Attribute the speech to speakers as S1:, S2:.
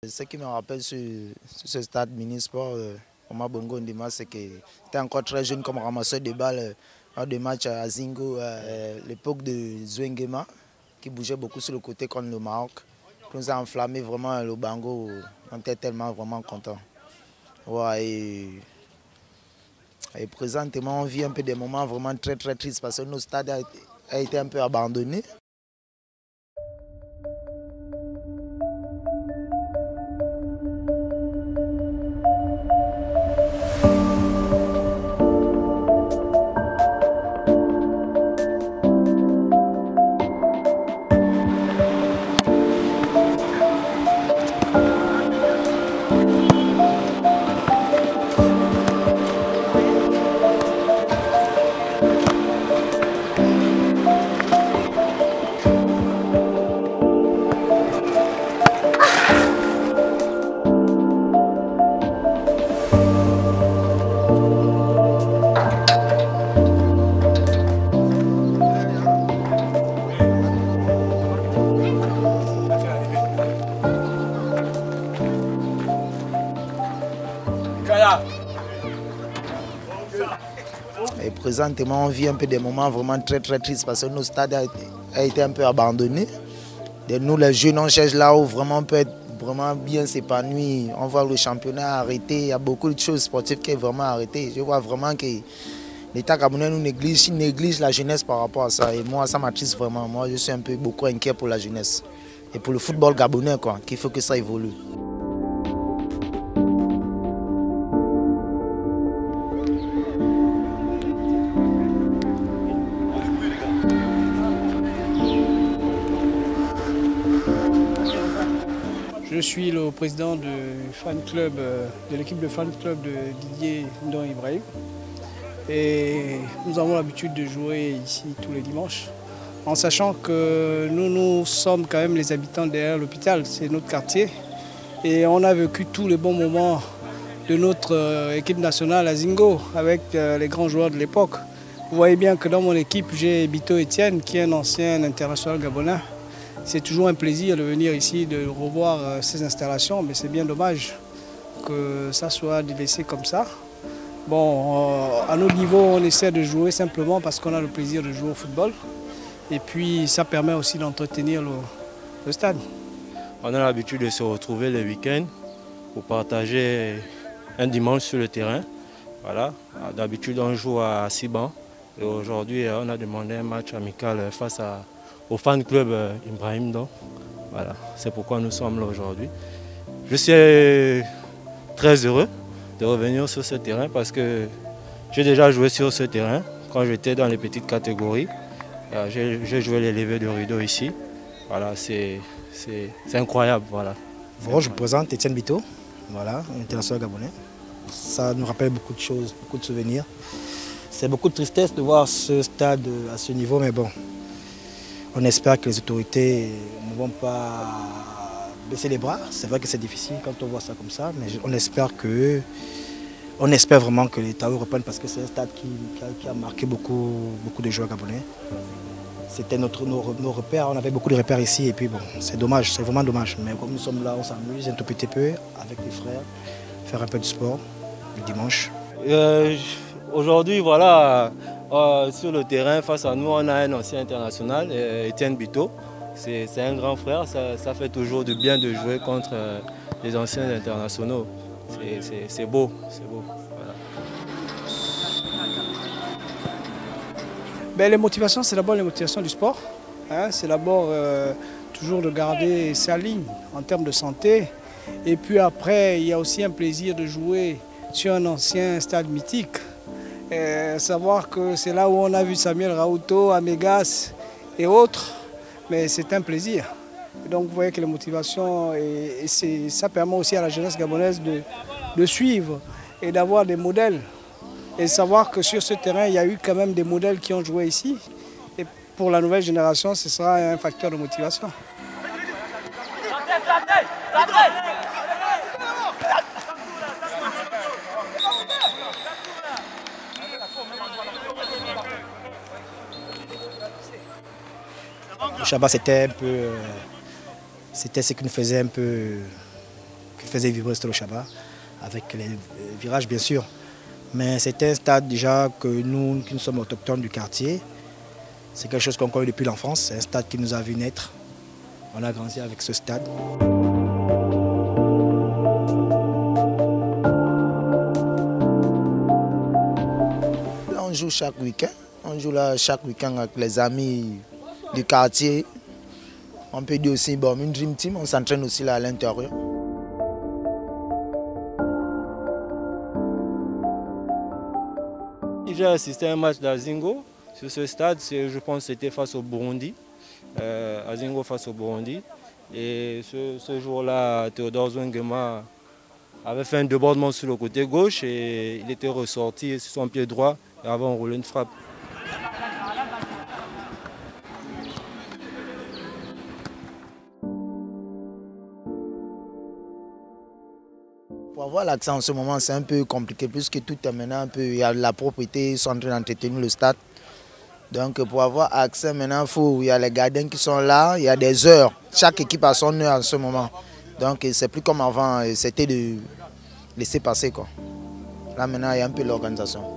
S1: Ce qui me rappelle sur ce stade mini-sport, Omar Bongo Ndima, c'est qu'il était encore très jeune comme ramasseur de balles lors des matchs à Zingo, l'époque de Zouengema, qui bougeait beaucoup sur le côté contre le Maroc. Qui nous a enflammé vraiment le Bango, on était tellement vraiment contents. Ouais, et présentement, on vit un peu des moments vraiment très tristes parce que nos stades a été un peu abandonné. Et présentement, on vit un peu des moments vraiment très tristes parce que nos stades a été un peu abandonnés. Et nous, les jeunes, on cherche là où vraiment on peut être vraiment bien s'épanouir. On voit le championnat arrêté. Il y a beaucoup de choses sportives qui sont vraiment arrêtées. Je vois vraiment que l'État gabonais nous néglige la jeunesse par rapport à ça. Et moi, ça m'attriste vraiment. Moi, je suis un peu beaucoup inquiet pour la jeunesse. Et pour le football gabonais, quoi, qu'il faut que ça évolue.
S2: Je suis le président du fan club, de l'équipe de fan club de Didier Ndong Ibrahim. Et nous avons l'habitude de jouer ici tous les dimanches, en sachant que nous sommes quand même les habitants derrière l'hôpital, c'est notre quartier. Et on a vécu tous les bons moments de notre équipe nationale à Zingo, avec les grands joueurs de l'époque. Vous voyez bien que dans mon équipe, j'ai Bito Etienne, qui est un ancien international gabonais. C'est toujours un plaisir de venir ici, de revoir ces installations, mais c'est bien dommage que ça soit délaissé comme ça. Bon, à notre niveau, on essaie de jouer simplement parce qu'on a le plaisir de jouer au football. Et puis, ça permet aussi d'entretenir le stade.
S3: On a l'habitude de se retrouver le week-end pour partager un dimanche sur le terrain. Voilà. D'habitude, on joue à Siban. Et aujourd'hui, on a demandé un match amical face au fan club Ibrahim Ndong. Voilà, c'est pourquoi nous sommes là aujourd'hui. Je suis très heureux de revenir sur ce terrain parce que j'ai déjà joué sur ce terrain quand j'étais dans les petites catégories. J'ai joué les levées de rideau ici. Voilà, c'est incroyable. Voilà.
S4: Bon, je me présente Etienne Bito, voilà, international gabonais. Ça nous rappelle beaucoup de choses, beaucoup de souvenirs. C'est beaucoup de tristesse de voir ce stade à ce niveau, mais bon. On espère que les autorités ne vont pas baisser les bras. C'est vrai que c'est difficile quand on voit ça comme ça, mais on espère vraiment que l'État reprenne parce que c'est un stade qui a marqué beaucoup de joueurs gabonais. C'était nos repères, on avait beaucoup de repères ici et puis bon, c'est dommage, c'est vraiment dommage. Mais comme nous sommes là, on s'amuse un tout petit peu avec les frères, faire un peu de sport le dimanche.
S3: Aujourd'hui, voilà. Sur le terrain, face à nous, on a un ancien international, Etienne Bito. C'est un grand frère, ça fait toujours du bien de jouer contre les anciens internationaux. C'est beau, c'est beau. Voilà.
S2: Ben, les motivations, c'est d'abord les motivations du sport. Hein, c'est d'abord toujours de garder sa ligne en termes de santé. Et puis après, il y a aussi un plaisir de jouer sur un ancien stade mythique. Savoir que c'est là où on a vu Samuel Raouto, Amégas et autres, mais c'est un plaisir. Et donc vous voyez que les motivations, ça permet aussi à la jeunesse gabonaise de suivre et d'avoir des modèles. Et savoir que sur ce terrain, il y a eu quand même des modèles qui ont joué ici. Et pour la nouvelle génération, ce sera un facteur de motivation.
S4: Le Shabbat, c'était ce qui nous faisait un peu faisait vibrer Stade Chaba, avec les virages bien sûr. Mais c'était un stade déjà que nous qui sommes autochtones du quartier, c'est quelque chose qu'on connaît depuis l'enfance, c'est un stade qui nous a vu naître. On a grandi avec ce stade.
S1: Là, on joue chaque week-end. On joue là chaque week-end avec les amis du quartier. On peut dire aussi, bon, une dream team, on s'entraîne aussi là à l'intérieur.
S3: J'ai assisté à un match d'Azingo sur ce stade, je pense que c'était face au Burundi. Azingo face au Burundi. Et ce jour-là, Théodore Zwengema avait fait un débordement sur le côté gauche et il était ressorti sur son pied droit et avait enroulé une frappe.
S1: Pour avoir l'accès en ce moment, c'est un peu compliqué puisque tout est maintenant un peu, il y a la propriété, ils sont en train d'entretenir le stade. Donc pour avoir accès maintenant, il y a les gardiens qui sont là, il y a des heures. Chaque équipe a son heure en ce moment. Donc c'est plus comme avant, c'était de laisser passer, quoi. Là maintenant, il y a un peu l'organisation.